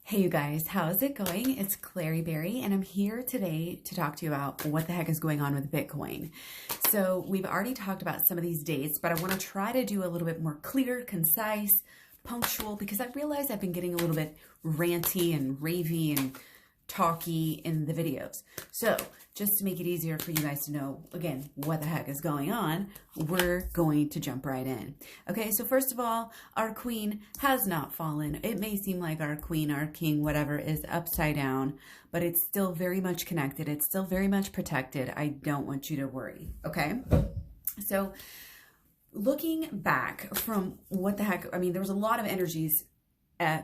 Hey you guys, how's it going? It's Clary Berry and I'm here today to talk to you about what the heck is going on with Bitcoin. So we've already talked about some of these dates, but I want to try to do a little bit more clear, concise, punctual, because I realize I've been getting a little bit ranty and ravey and talky in the videos. So just to make it easier for you guys to know, again, what the heck is going on, we're going to jump right in. Okay, so first of all, our queen has not fallen. It may seem like our queen, our king, whatever, is upside down, but it's still very much connected. It's still very much protected. I don't want you to worry, okay? So looking back from what the heck, I mean, there was a lot of energies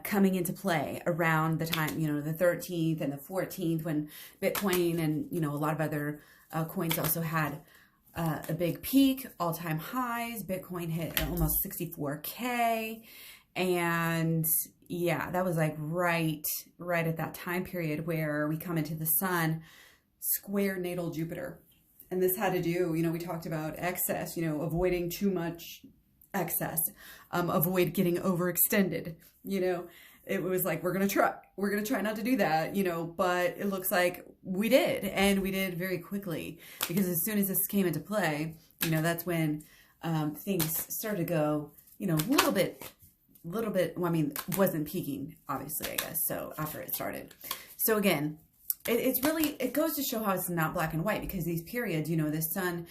coming into play around the time, the 13th and the 14th, when Bitcoin and, a lot of other coins also had a big peak, all-time highs. Bitcoin hit almost 64K. And yeah, that was like right at that time period where we come into the sun square natal Jupiter. And this had to do, we talked about excess, avoiding too much excess, avoid getting overextended. It was like, we're going to try not to do that, but it looks like we did, and we did very quickly, because as soon as this came into play, that's when things started to go, a little bit, well, I mean, wasn't peaking, obviously, I guess, so after it started. So again, it goes to show how it's not black and white, because these periods, the sun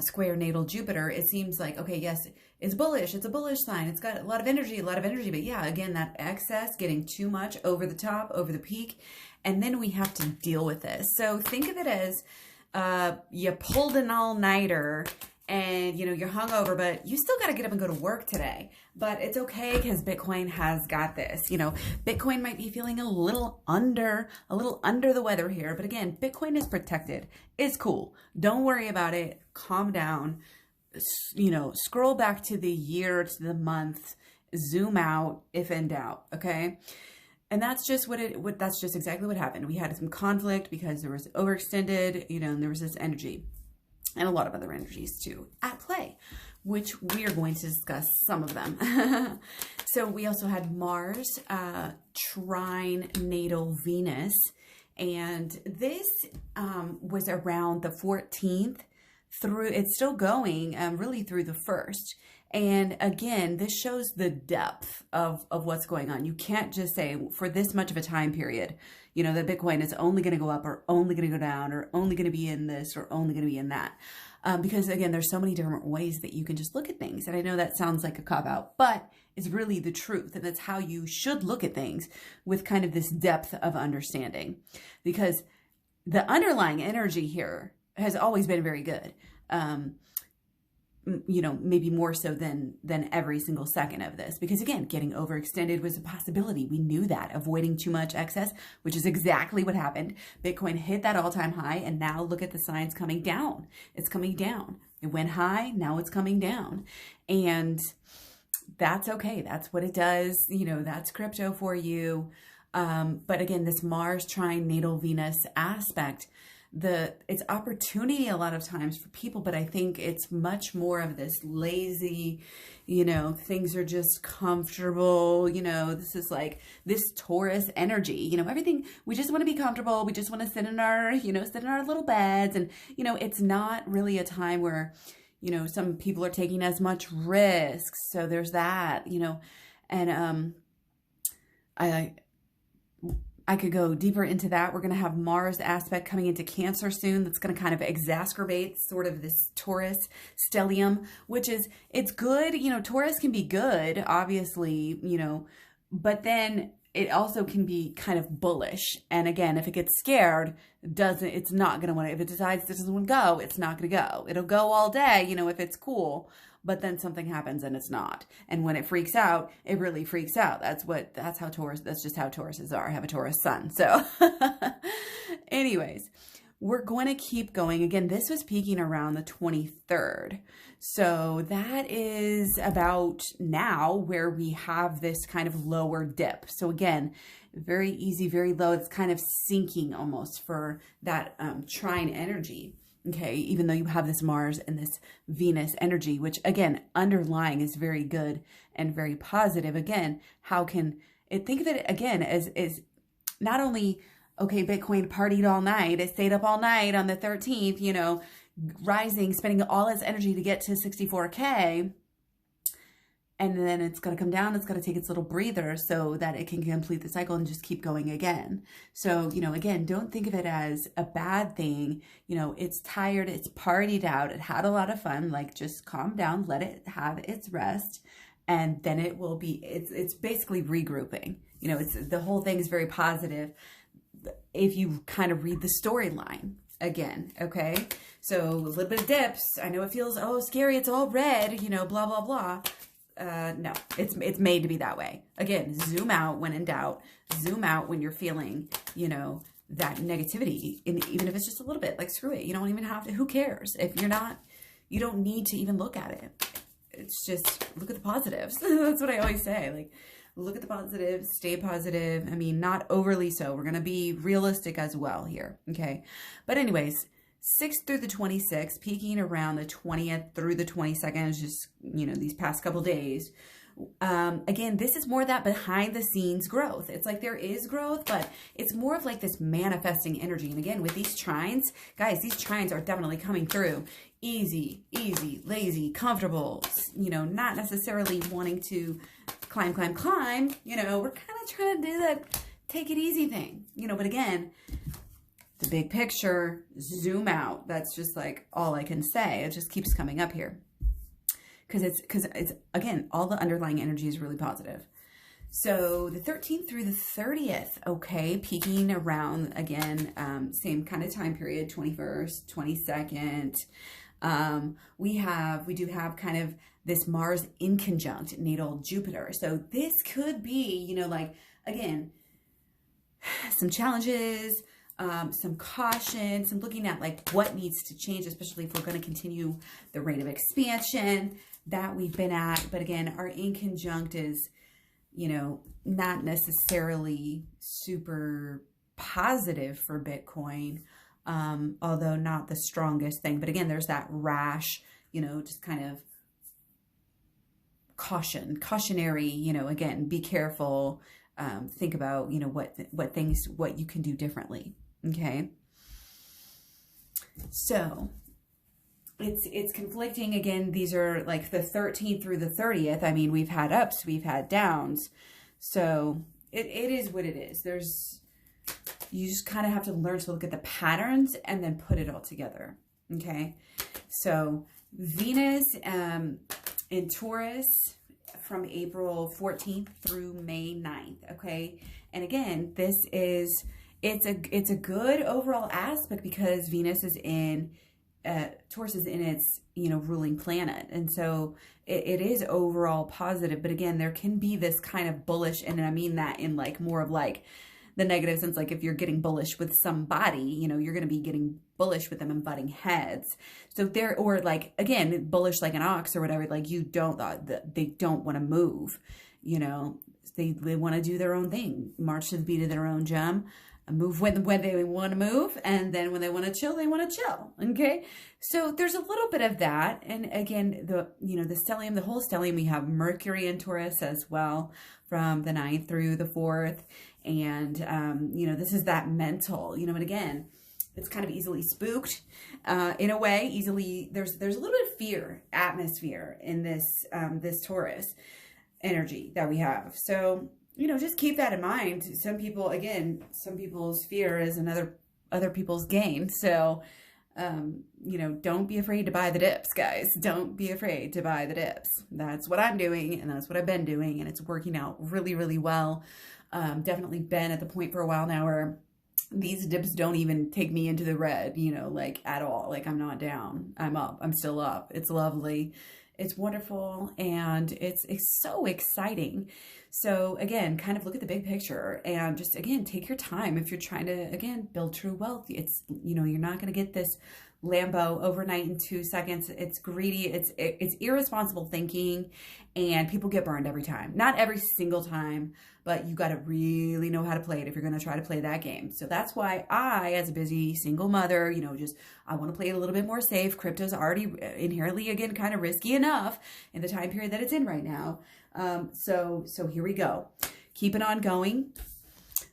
square natal Jupiter, it seems like, okay, yes, it's bullish. It's a bullish sign. It's got a lot of energy. But yeah, again, that excess, getting too much over the top, over the peak. And then we have to deal with this. So think of it as you pulled an all-nighter and, you're hungover, but you still got to get up and go to work today. But it's okay, because Bitcoin has got this. Bitcoin might be feeling a little under the weather here. But again, Bitcoin is protected. It's cool. Don't worry about it. Calm down. Scroll back to the year, to the month, zoom out if in doubt. Okay. And that's just that's just exactly what happened. We had some conflict because there was overextended, and there was this energy and a lot of other energies too at play, which we are going to discuss some of them. So we also had Mars, trine natal Venus. And this was around the 14th through, it's still going really through the 1st. And again, this shows the depth of what's going on. You can't just say for this much of a time period, that Bitcoin is only going to go up or only going to go down or only going to be in this or only going to be in that. Because again, there's so many different ways that you can just look at things. And I know that sounds like a cop-out, but it's really the truth. And that's how you should look at things, with kind of this depth of understanding. Because the underlying energy here has always been very good. Maybe more so than every single second of this, because again, getting overextended was a possibility. We knew that. Avoiding too much excess, which is exactly what happened. Bitcoin hit that all-time high, and now look at the signs coming down. It's coming down. It went high, now it's coming down. And that's okay. That's what it does. That's crypto for you. But again, this Mars trine natal Venus aspect, it's opportunity a lot of times for people, but I think it's much more of this lazy, things are just comfortable, this is like this Taurus energy, everything, we just want to be comfortable. We just want to sit in our, sit in our little beds. And, it's not really a time where, some people are taking as much risks. So there's that, and, I could go deeper into that. We're going to have Mars aspect coming into Cancer soon. That's going to kind of exacerbate sort of this Taurus stellium, which is, it's good. Taurus can be good, obviously, but then it also can be kind of bullish. And again, if it gets scared, it's not going to want to, if it decides it doesn't want to go, it's not going to go. It'll go all day, if it's cool. But then something happens and it's not. And when it freaks out, it really freaks out. That's just how Tauruses are. I have a Taurus sun. So anyways, we're going to keep going. Again, this was peaking around the 23rd. So that is about now where we have this kind of lower dip. So again, very easy, very low. It's kind of sinking almost for that trine energy. Okay, even though you have this Mars and this Venus energy, which again, underlying is very good and very positive. Again, think of it again as not only, okay, Bitcoin partied all night, it stayed up all night on the 13th, you know, rising, spending all its energy to get to 64K. And then it's going to come down. It's going to take its little breather so that it can complete the cycle and just keep going again. So, you know, again, don't think of it as a bad thing. You know, it's tired. It's partied out. It had a lot of fun. Like, just calm down, let it have its rest. And then it will be, it's basically regrouping. You know, the whole thing is very positive if you kind of read the storyline again. Okay. So a little bit of dips. I know it feels, oh, scary. It's all red, you know, blah, blah, blah. No, it's made to be that way. Again, zoom out when in doubt. Zoom out when you're feeling, you know, that negativity. And even if it's just a little bit, like, screw it. You don't even have to. Who cares? If you're not, you don't need to even look at it. It's just look at the positives. That's what I always say. Like, look at the positives, stay positive. I mean, not overly so. We're going to be realistic as well here. Okay. But anyways, 6th through the 26th, peaking around the 20th through the 22nd, is just, you know, these past couple days. Again, this is more that behind the scenes growth. It's like there is growth, but it's more of like this manifesting energy. And again, with these trines, guys, these trines are definitely coming through. Easy, lazy, comfortable, you know, not necessarily wanting to climb. You know, we're kind of trying to do that take it easy thing, you know, but again, the big picture, zoom out. That's just like all I can say. It just keeps coming up here. Because it's, again, all the underlying energy is really positive. So the 13th through the 30th, okay, peaking around, again, same kind of time period, 21st, 22nd. We do have kind of this Mars inconjunct natal Jupiter. So this could be, you know, like, again, some challenges, some caution, some looking at like what needs to change, especially if we're going to continue the rate of expansion that we've been at. But again, our inconjunct is, you know, not necessarily super positive for Bitcoin, although not the strongest thing. But again, there's that rash, you know, just kind of cautionary, you know, again, be careful. Think about, you know, what you can do differently. Okay. So it's conflicting. Again, these are like the 13th through the 30th. I mean, we've had ups, we've had downs. So it is what it is. You just kind of have to learn to look at the patterns and then put it all together. Okay. So Venus, in Taurus, from April 14th through May 9th. Okay. And again, it's a good overall aspect because Venus is in, Taurus is in its, you know, ruling planet. And so it is overall positive, but again, there can be this kind of bullish, and I mean that in like more of like the negative sense, like if you're getting bullish with somebody, you know, you're going to be getting bullish with them and butting heads. So or like, again, bullish like an ox or whatever, like they don't want to move, you know, they want to do their own thing, march to the beat of their own drum, move when they want to move. And then when they want to chill, they want to chill. Okay. So there's a little bit of that. And again, the stellium, the whole stellium, we have Mercury in Taurus as well from the 9th through the 4th. And, you know, this is that mental, you know, and again, it's kind of easily spooked, in a way, there's a little bit of fear atmosphere in this, this Taurus energy that we have. So, you know, just keep that in mind. Some people's fear is other people's gain. So, you know, don't be afraid to buy the dips, guys. Don't be afraid to buy the dips. That's what I'm doing, and that's what I've been doing, and it's working out really, really well. Definitely been at the point for a while now where these dips don't even take me into the red, you know, like at all. Like I'm not down. I'm up. I'm still up. It's lovely. It's wonderful. And it's so exciting. So again, kind of look at the big picture and just, again, take your time. If you're trying to, again, build true wealth, it's, you know, you're not going to get this Lambo overnight in 2 seconds. It's greedy. It's irresponsible thinking, and people get burned every time. Not every single time, but you got to really know how to play it if you're going to try to play that game. So that's why I, as a busy single mother, you know, I want to play it a little bit more safe. Crypto's already inherently, again, kind of risky enough in the time period that it's in right now. So here we go. keep it on going.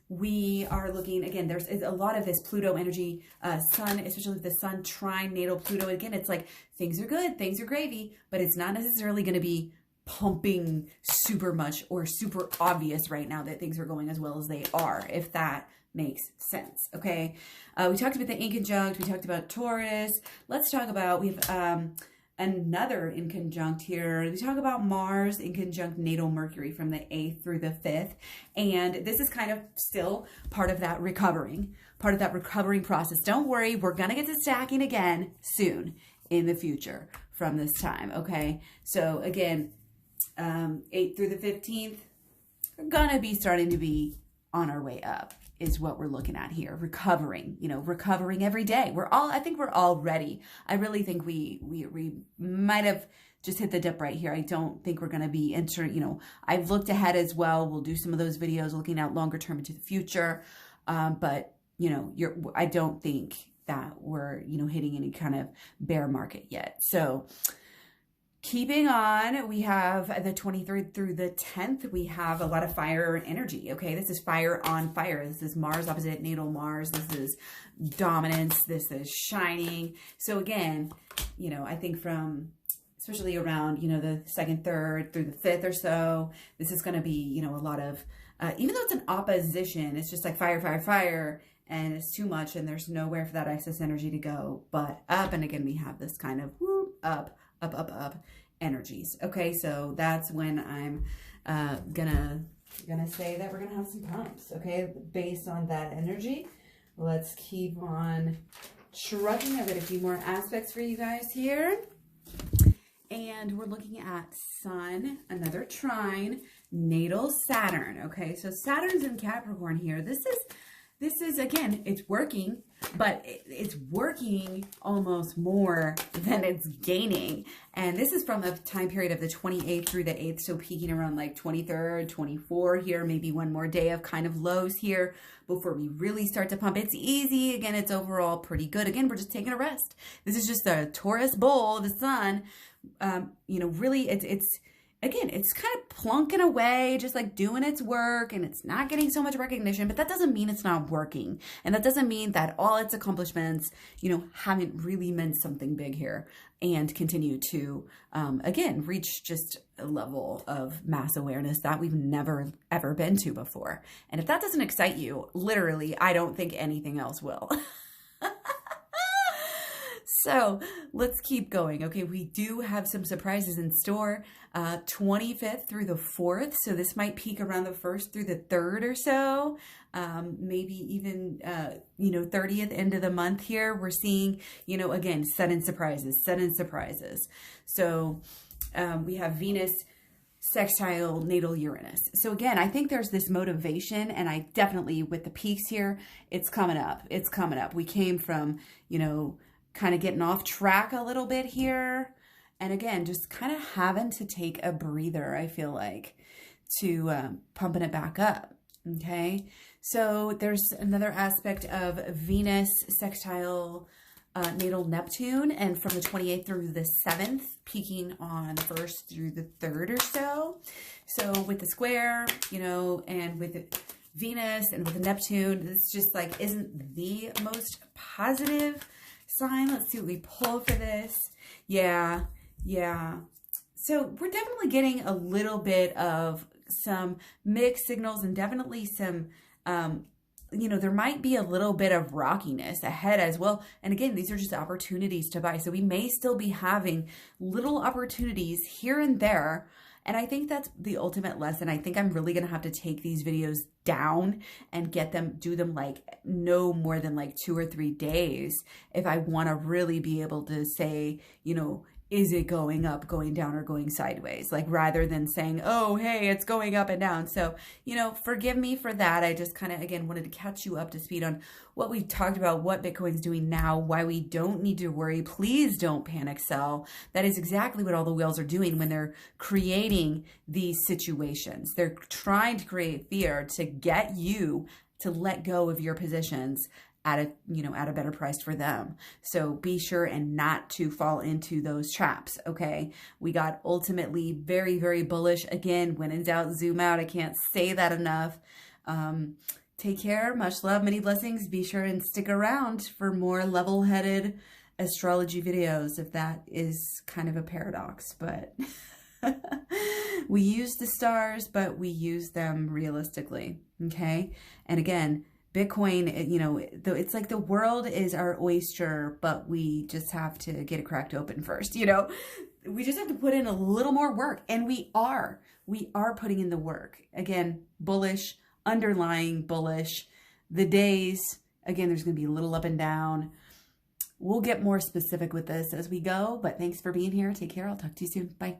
We are looking, again, there's a lot of this Pluto energy, sun, especially with the sun trine natal Pluto. Again, it's like things are good, things are gravy, but it's not necessarily going to be pumping super much or super obvious right now that things are going as well as they are, if that makes sense. Okay. We talked about the Inconjunct. We talked about Taurus. Let's talk about, we have another Inconjunct here. We talk about Mars Inconjunct natal Mercury from the 8th through the 5th. And this is kind of still part of that recovering process. Don't worry. We're going to get to stacking again soon in the future from this time. Okay. So again, 8th through the 15th, we're going to be starting to be on our way up is what we're looking at here. Recovering, recovering every day. I think we're all ready. I really think we might have just hit the dip right here. I don't think we're going to be entering, I've looked ahead as well. We'll do some of those videos looking out longer term into the future. But I don't think that we're, hitting any kind of bear market yet. So keeping on, we have the 23rd through the 10th, we have a lot of fire energy, okay? This is fire on fire. This is Mars opposite natal Mars. This is dominance. This is shining. So again, I think from, especially around, the 2nd, 3rd through the 5th or so, this is going to be, a lot of, even though it's an opposition, it's just like fire, fire, fire, and it's too much, and there's nowhere for that excess energy to go but up. And again, we have this kind of whoop, up energies. Okay, so that's when I'm gonna say that we're gonna have some pumps. Okay, based on that energy. Let's keep on trucking. I've got a few more aspects for you guys here. And we're looking at Sun, another trine, natal Saturn. Okay, so Saturn's in Capricorn here. This is again, it's working, but it's working almost more than it's gaining. And this is from a time period of the 28th through the 8th, so peaking around like 23rd, 24 here, maybe one more day of kind of lows here before we really start to pump. It's easy. Again, it's overall pretty good. Again, we're just taking a rest. This is just the Taurus bull, the sun. Really, again, it's kind of plunking away, just like doing its work, and it's not getting so much recognition, but that doesn't mean it's not working. And that doesn't mean that all its accomplishments, haven't really meant something big here and continue to, again, reach just a level of mass awareness that we've never, ever been to before. And if that doesn't excite you, literally, I don't think anything else will. So let's keep going. Okay, we do have some surprises in store. 25th through the 4th. So this might peak around the 1st through the 3rd or so. Maybe even, 30th end of the month here. We're seeing, again, sudden surprises. So we have Venus sextile natal Uranus. So again, I think there's this motivation, and I definitely, with the peaks here, it's coming up. We came from, kind of getting off track a little bit here. And again, just kind of having to take a breather, I feel like, to pumping it back up. Okay. So there's another aspect of Venus sextile natal Neptune, and from the 28th through the 7th, peaking on the 1st through the 3rd or so. So with the square, and with the Venus and with the Neptune, this just like isn't the most positive sign. Let's see what we pull for this. Yeah. So we're definitely getting a little bit of some mixed signals, and definitely some, there might be a little bit of rockiness ahead as well. And again, these are just opportunities to buy. So we may still be having little opportunities here and there. And I think that's the ultimate lesson. I think I'm really going to have to take these videos down and do them like no more than like 2 or 3 days if I want to really be able to say, is it going up, going down, or going sideways? Like, rather than saying, oh, hey, it's going up and down. So, forgive me for that. I just kind of, again, wanted to catch you up to speed on what we've talked about, what Bitcoin's doing now, why we don't need to worry. Please don't panic sell. That is exactly what all the whales are doing when they're creating these situations. They're trying to create fear to get you to let go of your positions at a, at a better price for them. So be sure and not to fall into those traps. Okay. We got ultimately very, very bullish. Again, when in doubt, zoom out. I can't say that enough. Take care. Much love. Many blessings. Be sure and stick around for more level-headed astrology videos, if that is kind of a paradox, but we use the stars, but we use them realistically. Okay. And again, Bitcoin, it's like the world is our oyster, but we just have to get it cracked open first. We just have to put in a little more work, and we are putting in the work. Again, bullish, underlying bullish. The days, again, there's going to be a little up and down. We'll get more specific with this as we go, but thanks for being here. Take care. I'll talk to you soon. Bye.